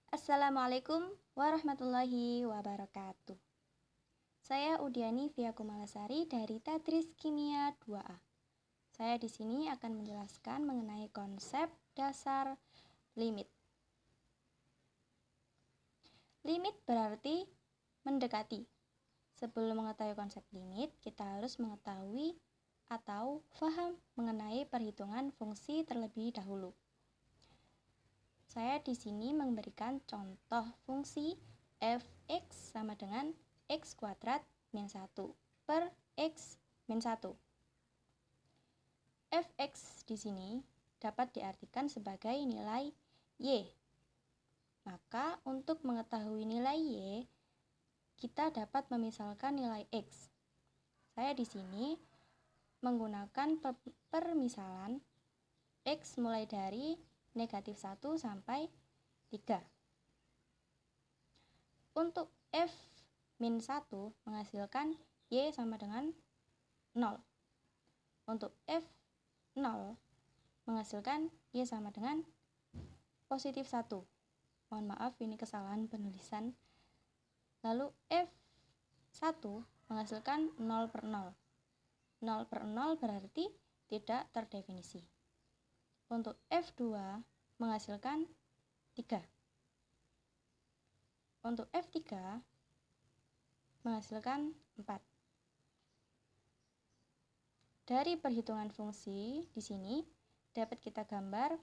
Assalamualaikum warahmatullahi wabarakatuh. Saya Udiani Viakumalasari dari Tadris Kimia 2A. Saya di sini akan menjelaskan mengenai konsep dasar limit. Limit berarti mendekati. Sebelum mengetahui konsep limit, kita harus mengetahui atau paham mengenai perhitungan fungsi terlebih dahulu. Saya di sini memberikan contoh fungsi f(x) sama dengan x kuadrat min 1 per x min 1. Fx di sini dapat diartikan sebagai nilai y. Maka untuk mengetahui nilai y, kita dapat memisalkan nilai x. Saya di sini menggunakan permisalan x mulai dari negatif 1 sampai 3. Untuk f min 1 menghasilkan y sama dengan 0. Untuk f 0 menghasilkan y sama dengan positif 1. Mohon maaf, ini kesalahan penulisan. Lalu f 1 menghasilkan 0 per 0. 0 per 0 berarti tidak terdefinisi. Untuk F2 menghasilkan 3. Untuk F3 menghasilkan 4. Dari perhitungan fungsi di sini dapat kita gambar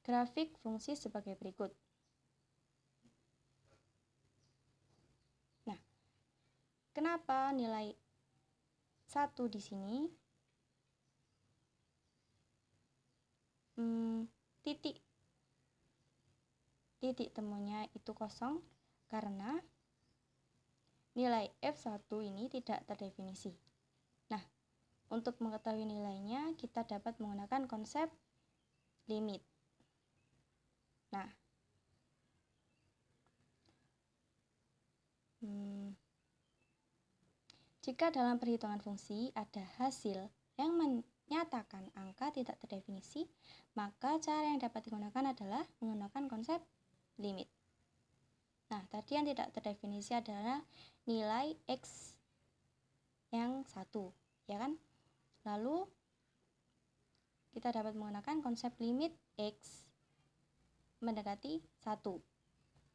grafik fungsi sebagai berikut. Nah, kenapa nilai 1 di sini titik temunya itu kosong karena nilai F1 ini tidak terdefinisi. Nah, untuk mengetahui nilainya kita dapat menggunakan konsep limit. Nah, jika dalam perhitungan fungsi ada hasil yang menyatakan angka tidak terdefinisi, maka cara yang dapat digunakan adalah menggunakan konsep limit. Nah, tadi yang tidak terdefinisi adalah nilai x yang 1, ya kan? Lalu kita dapat menggunakan konsep limit x mendekati 1.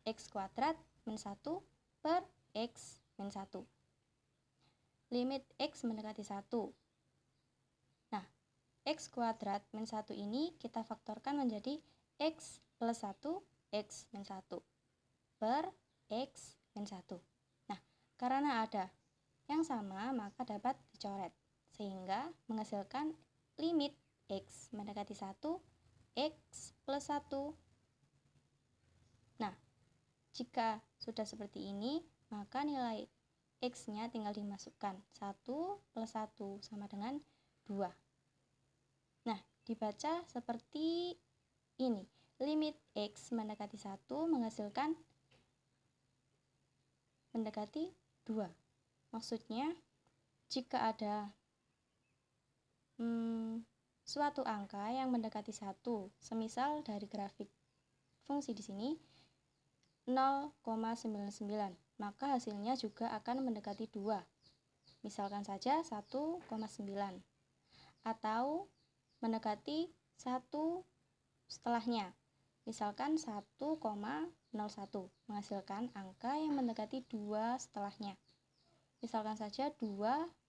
X kuadrat min 1 per x min 1. Limit x mendekati 1. Nah, x kuadrat min 1 ini kita faktorkan menjadi x plus 1 x min 1 per x min 1. Nah, karena ada yang sama maka dapat dicoret sehingga menghasilkan limit x mendekati 1 x plus 1. Nah, jika sudah seperti ini maka nilai x nya tinggal dimasukkan 1 plus 1 sama dengan 2. Nah, dibaca seperti ini. Limit x mendekati 1 menghasilkan mendekati 2. Maksudnya, jika ada suatu angka yang mendekati 1, semisal dari grafik fungsi di sini 0,99, maka hasilnya juga akan mendekati 2. Misalkan saja 1,9 atau mendekati 1 setelahnya. Misalkan 1,01 menghasilkan angka yang mendekati 2 setelahnya. Misalkan saja 2,01.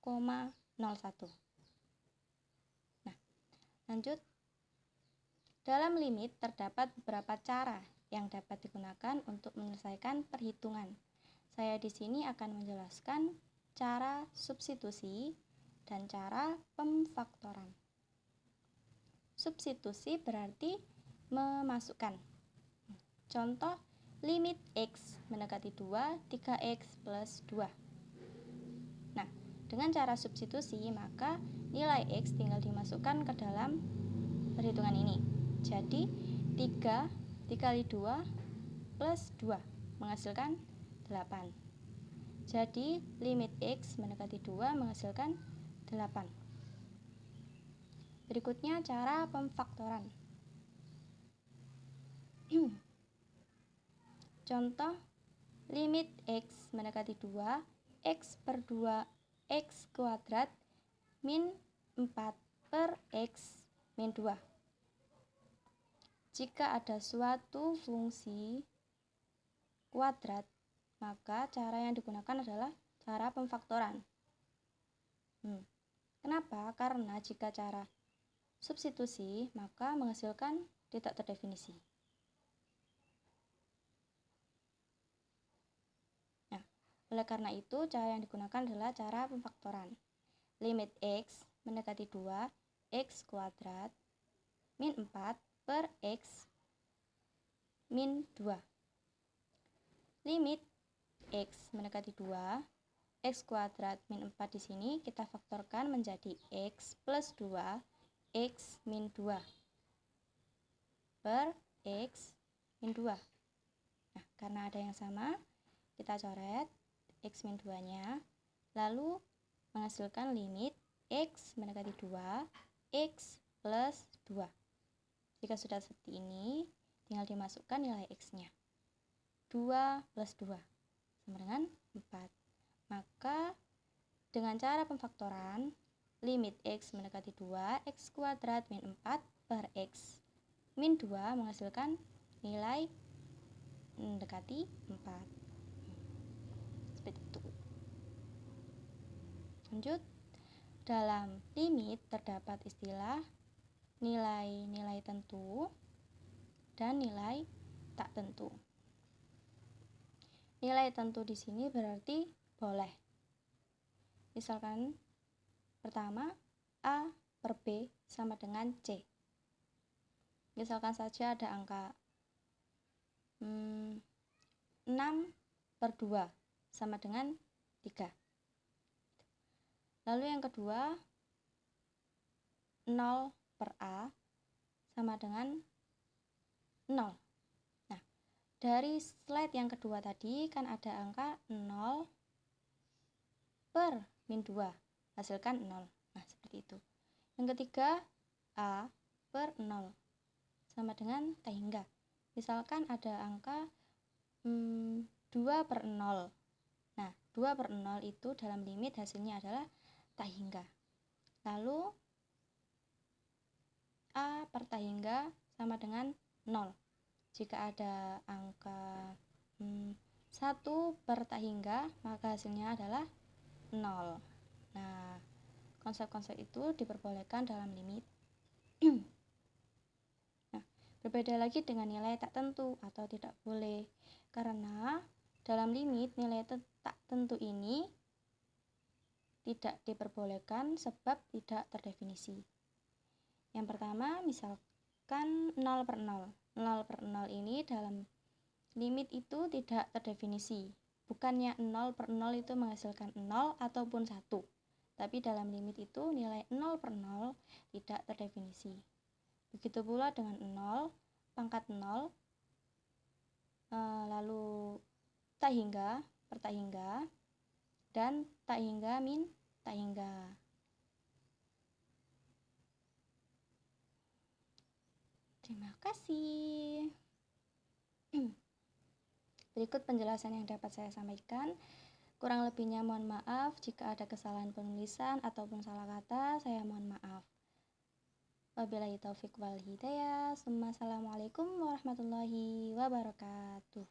Nah, lanjut. Dalam limit terdapat beberapa cara yang dapat digunakan untuk menyelesaikan perhitungan. Saya di sini akan menjelaskan cara substitusi dan cara pemfaktoran. Substitusi berarti memasukkan. Contoh, limit x mendekati 2, 3x plus 2. Nah, dengan cara substitusi maka nilai x tinggal dimasukkan ke dalam perhitungan ini. Jadi 3 dikali 2 plus 2 menghasilkan 8. Jadi limit x mendekati 2 menghasilkan 8. Berikutnya cara pemfaktoran. Contoh, limit X mendekati 2, X per 2, X kuadrat min 4 per X min 2. Jika ada suatu fungsi kuadrat, maka cara yang digunakan adalah cara pemfaktoran. Kenapa? Karena jika cara substitusi, maka menghasilkan tidak terdefinisi. Oleh karena itu, cara yang digunakan adalah cara pemfaktoran. Limit X mendekati 2, X kuadrat min 4 per X min 2. Limit X mendekati 2, X kuadrat min 4 di sini kita faktorkan menjadi X plus 2, X min 2 per X min 2. Nah, karena ada yang sama, kita coret X min 2-nya, lalu menghasilkan limit X mendekati 2, X plus 2. Jika sudah seperti ini, tinggal dimasukkan nilai X-nya. 2 plus 2 sama dengan 4. Maka dengan cara pemfaktoran, limit X mendekati 2, X kuadrat min 4 per X min 2 menghasilkan nilai mendekati 4. Seperti itu. Lanjut, dalam limit terdapat istilah nilai-nilai tentu dan nilai tak tentu. Nilai tentu di sini berarti boleh. Misalkan pertama, A per B sama dengan C. Misalkan saja ada angka 6 per 2 sama dengan 3. Lalu yang kedua, 0 per A sama dengan 0. Nah, dari slide yang kedua tadi kan ada angka 0 per min 2, hasilkan 0. Nah, seperti itu. Yang ketiga, A per 0 sama dengan tak hingga. Misalkan ada angka 2 per 0. Nah, 2 per 0 itu dalam limit hasilnya adalah tak hingga. Lalu A per tak hingga sama dengan 0. Jika ada angka 1 per tak hingga, maka hasilnya adalah 0. Nah, konsep-konsep itu diperbolehkan dalam limit. Nah, berbeda lagi dengan nilai tak tentu atau tidak boleh. Karena dalam limit nilai tak tentu ini tidak diperbolehkan sebab tidak terdefinisi. Yang pertama, misalkan 0 per 0. 0 per 0 ini dalam limit itu tidak terdefinisi. Bukannya 0 per 0 itu menghasilkan 0 ataupun 1. Tapi dalam limit itu nilai 0 per 0 tidak terdefinisi. Begitu pula dengan 0, pangkat 0, lalu tak hingga per tak hingga, dan tak hingga min tak hingga. Terima kasih. Berikut penjelasan yang dapat saya sampaikan. Kurang lebihnya mohon maaf. Jika ada kesalahan penulisan ataupun salah kata, saya mohon maaf. Wabillahi taufiq wal hidayah. Assalamualaikum warahmatullahi wabarakatuh.